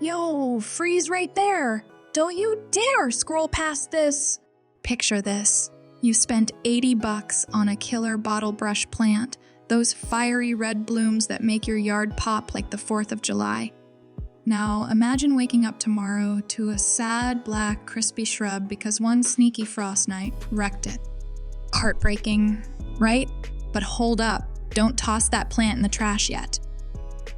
Yo, freeze right there! Don't you dare scroll past this! Picture this. You spent $80 on a killer Bottlebrush plant, those fiery red blooms that make your yard pop like the 4th of July. Now, imagine waking up tomorrow to a sad, black, crispy shrub because one sneaky frost night wrecked it. Heartbreaking, right? But hold up, don't toss that plant in the trash yet.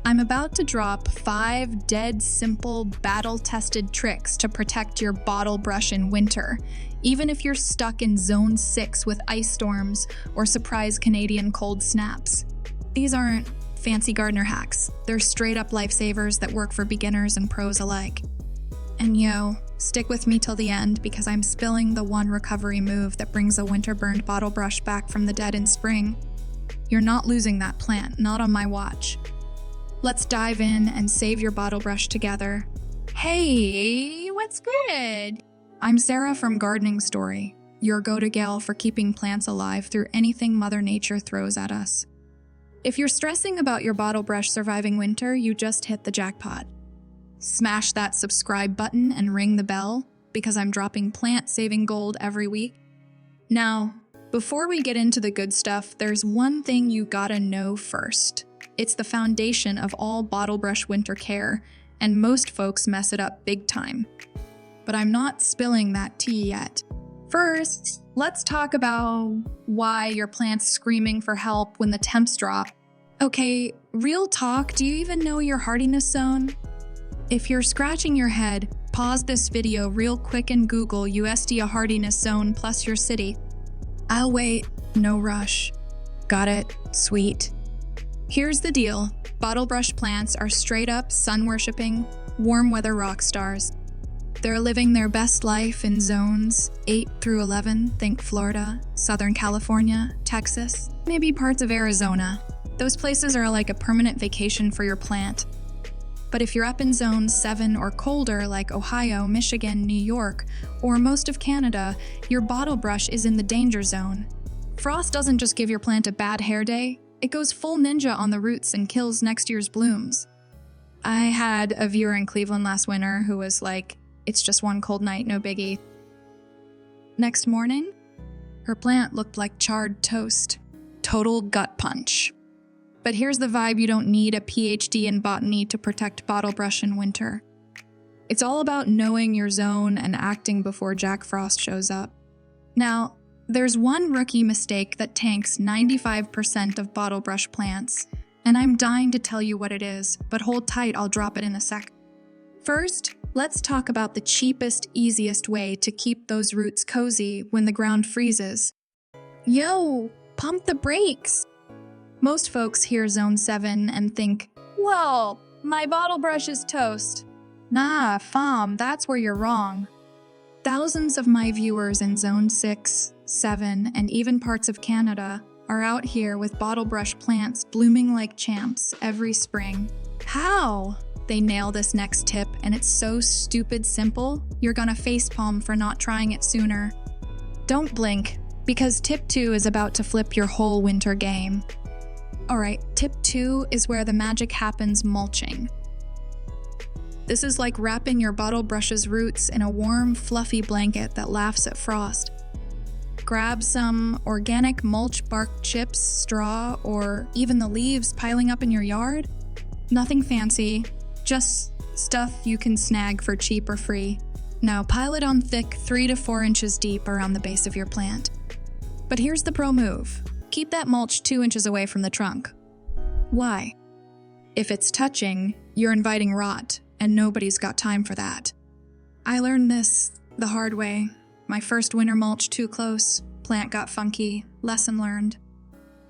I'm about to drop 5 dead simple, battle-tested tricks to protect your Bottlebrush in winter, even if you're stuck in Zone 6 with ice storms or surprise Canadian cold snaps. These aren't fancy gardener hacks. They're straight-up lifesavers that work for beginners and pros alike. And yo, stick with me till the end because I'm spilling the one recovery move that brings a winter-burned Bottlebrush back from the dead in spring. You're not losing that plant, not on my watch. Let's dive in and save your Bottlebrush together. Hey, what's good? I'm Sarah from Gardening Story, your go-to gal for keeping plants alive through anything Mother Nature throws at us. If you're stressing about your Bottlebrush surviving winter, you just hit the jackpot. Smash that subscribe button and ring the bell because I'm dropping plant-saving gold every week. Now, before we get into the good stuff, there's one thing you gotta know first. It's the foundation of all Bottlebrush winter care, and most folks mess it up big time. But I'm not spilling that tea yet. First, let's talk about why your plant's screaming for help when the temps drop. Okay, real talk, do you even know your hardiness zone? If you're scratching your head, pause this video real quick and Google USDA hardiness zone plus your city. I'll wait, no rush. Got it, sweet. Here's the deal, Bottlebrush plants are straight up sun-worshipping, warm weather rock stars. They're living their best life in zones 8 through 11, think Florida, Southern California, Texas, maybe parts of Arizona. Those places are like a permanent vacation for your plant. But if you're up in zone 7 or colder like Ohio, Michigan, New York, or most of Canada, your Bottlebrush is in the danger zone. Frost doesn't just give your plant a bad hair day, it goes full ninja on the roots and kills next year's blooms. I had a viewer in Cleveland last winter who was like, "It's just one cold night, no biggie." Next morning, her plant looked like charred toast. Total gut punch. But here's the vibe: you don't need a PhD in botany to protect Bottlebrush in winter. It's all about knowing your zone and acting before Jack Frost shows up. Now, there's one rookie mistake that tanks 95% of Bottlebrush plants, and I'm dying to tell you what it is, but hold tight, I'll drop it in a sec. First, let's talk about the cheapest, easiest way to keep those roots cozy when the ground freezes. Yo, pump the brakes! Most folks hear Zone 7 and think, "Whoa, my Bottlebrush is toast." Nah, fam, that's where you're wrong. Thousands of my viewers in Zone 6, 7, and even parts of Canada are out here with Bottlebrush plants blooming like champs every spring. How? They nail this next tip, and it's so stupid simple, you're gonna facepalm for not trying it sooner. Don't blink, because tip 2 is about to flip your whole winter game. Alright, tip 2 is where the magic happens: mulching. This is like wrapping your Bottlebrush's roots in a warm, fluffy blanket that laughs at frost. Grab some organic mulch bark chips, straw, or even the leaves piling up in your yard. Nothing fancy, just stuff you can snag for cheap or free. Now pile it on thick 3 to 4 inches deep around the base of your plant. But here's the pro move. Keep that mulch 2 inches away from the trunk. Why? If it's touching, you're inviting rot, and nobody's got time for that. I learned this the hard way. My first winter mulch too close, plant got funky, lesson learned.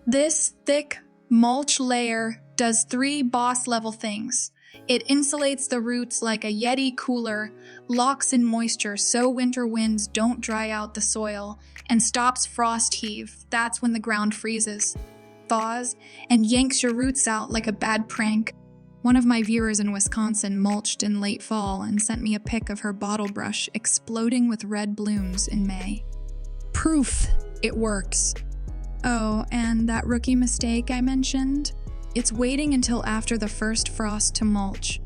This thick mulch layer does 3 boss-level things. It insulates the roots like a Yeti cooler, locks in moisture so winter winds don't dry out the soil, and stops frost heave. That's when the ground freezes, thaws, and yanks your roots out like a bad prank. One of my viewers in Wisconsin mulched in late fall and sent me a pic of her Bottlebrush exploding with red blooms in May. Proof it works. Oh, and that rookie mistake I mentioned? It's waiting until after the first frost to mulch.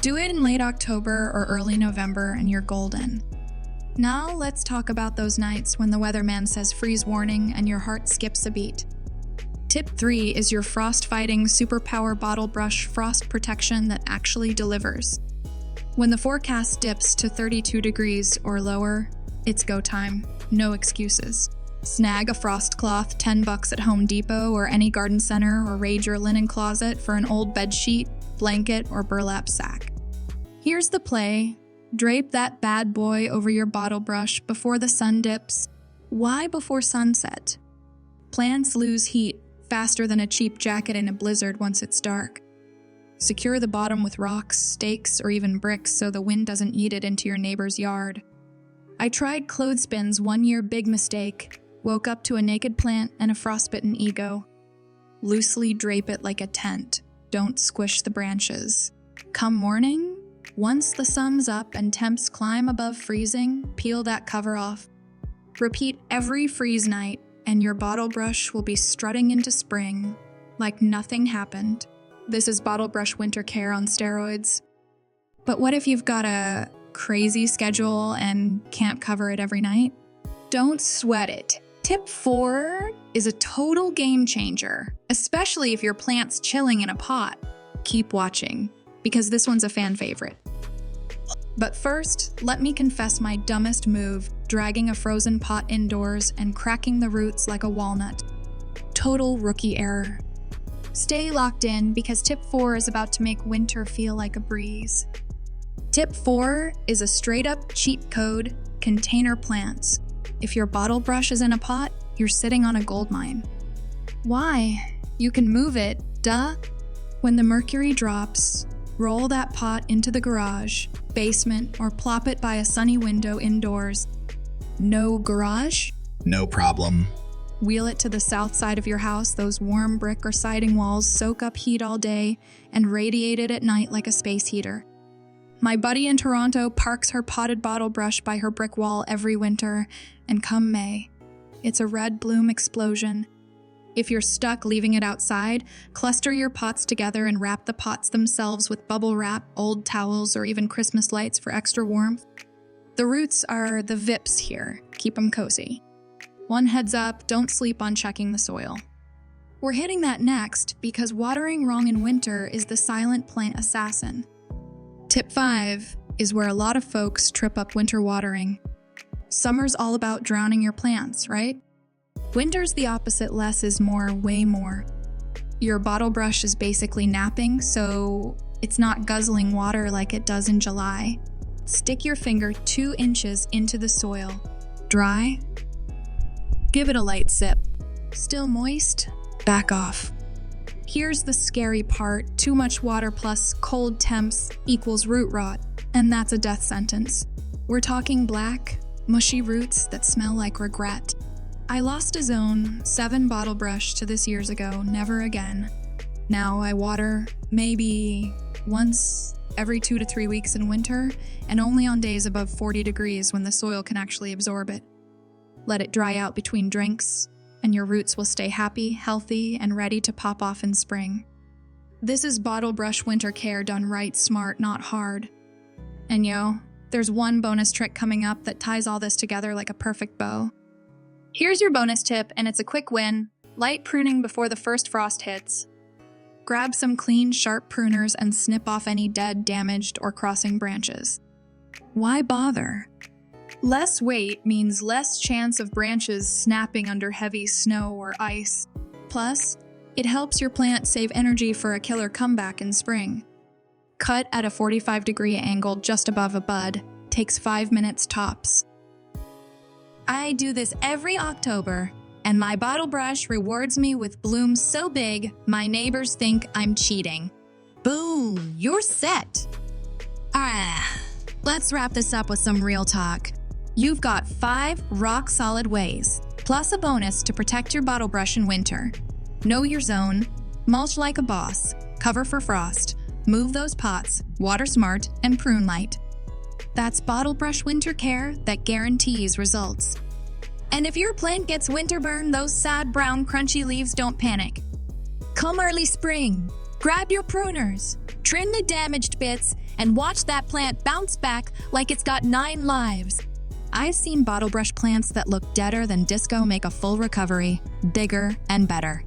Do it in late October or early November and you're golden. Now let's talk about those nights when the weatherman says freeze warning and your heart skips a beat. Tip 3 is your frost-fighting superpower bottle brush frost protection that actually delivers. When the forecast dips to 32 degrees or lower, it's go time. No excuses. Snag a frost cloth, $10 at Home Depot or any garden center, or raid your linen closet for an old bed sheet, blanket, or burlap sack. Here's the play. Drape that bad boy over your bottle brush before the sun dips. Why before sunset? Plants lose heat faster than a cheap jacket in a blizzard once it's dark. Secure the bottom with rocks, stakes, or even bricks so the wind doesn't eat it into your neighbor's yard. I tried clothespins one year, big mistake. Woke up to a naked plant and a frostbitten ego. Loosely drape it like a tent. Don't squish the branches. Come morning, once the sun's up and temps climb above freezing, peel that cover off. Repeat every freeze night, and your bottle brush will be strutting into spring like nothing happened. This is Bottlebrush winter care on steroids. But what if you've got a crazy schedule and can't cover it every night? Don't sweat it. Tip 4 is a total game changer, especially if your plant's chilling in a pot. Keep watching, because this one's a fan favorite. But first, let me confess my dumbest move, dragging a frozen pot indoors and cracking the roots like a walnut. Total rookie error. Stay locked in because tip 4 is about to make winter feel like a breeze. Tip 4 is a straight-up cheat code: container plants. If your bottle brush is in a pot, you're sitting on a gold mine. Why? You can move it, duh. When the mercury drops, roll that pot into the garage, basement, or plop it by a sunny window indoors. No garage? No problem. Wheel it to the south side of your house. Those warm brick or siding walls soak up heat all day and radiate it at night like a space heater. My buddy in Toronto parks her potted bottle brush by her brick wall every winter, and come May, it's a red bloom explosion. If you're stuck leaving it outside, cluster your pots together and wrap the pots themselves with bubble wrap, old towels, or even Christmas lights for extra warmth. The roots are the VIPs here. Keep them cozy. One heads up, don't sleep on checking the soil. We're hitting that next because watering wrong in winter is the silent plant assassin. Tip 5 is where a lot of folks trip up winter watering. Summer's all about drowning your plants, right? Winter's the opposite. Less is more, way more. Your bottle brush is basically napping, so it's not guzzling water like it does in July. Stick your finger 2 inches into the soil. Dry? Give it a light sip. Still moist? Back off. Here's the scary part. Too much water plus cold temps equals root rot, and that's a death sentence. We're talking black, mushy roots that smell like regret. I lost a zone 7 bottle brush to this years ago, never again. Now I water maybe once every 2 to 3 weeks in winter, and only on days above 40 degrees when the soil can actually absorb it. Let it dry out between drinks, and your roots will stay happy, healthy, and ready to pop off in spring. This is Bottlebrush winter care done right, smart, not hard. And there's one bonus trick coming up that ties all this together like a perfect bow. Here's your bonus tip, and it's a quick win. Light pruning before the first frost hits. Grab some clean, sharp pruners and snip off any dead, damaged, or crossing branches. Why bother? Less weight means less chance of branches snapping under heavy snow or ice. Plus, it helps your plant save energy for a killer comeback in spring. Cut at a 45-degree angle just above a bud. Takes 5 minutes tops. I do this every October, and my bottle brush rewards me with blooms so big, my neighbors think I'm cheating. Boom, you're set. Let's wrap this up with some real talk. You've got 5 rock-solid ways, plus a bonus to protect your bottle brush in winter. Know your zone, mulch like a boss, cover for frost, move those pots, water smart, and prune light. That's Bottlebrush winter care that guarantees results. And if your plant gets winter burn, those sad brown crunchy leaves, don't panic. Come early spring, grab your pruners, trim the damaged bits, and watch that plant bounce back like it's got 9 lives. I've seen bottlebrush plants that look deader than disco make a full recovery, bigger and better.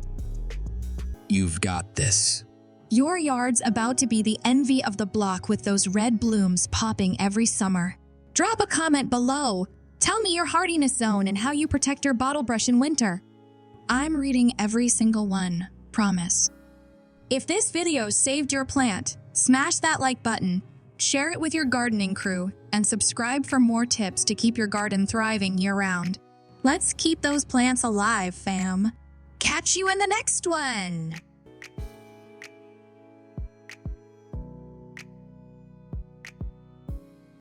You've got this. Your yard's about to be the envy of the block with those red blooms popping every summer. Drop a comment below. Tell me your hardiness zone and how you protect your bottlebrush in winter. I'm reading every single one, promise. If this video saved your plant, smash that like button, share it with your gardening crew, and subscribe for more tips to keep your garden thriving year-round. Let's keep those plants alive, fam. Catch you in the next one!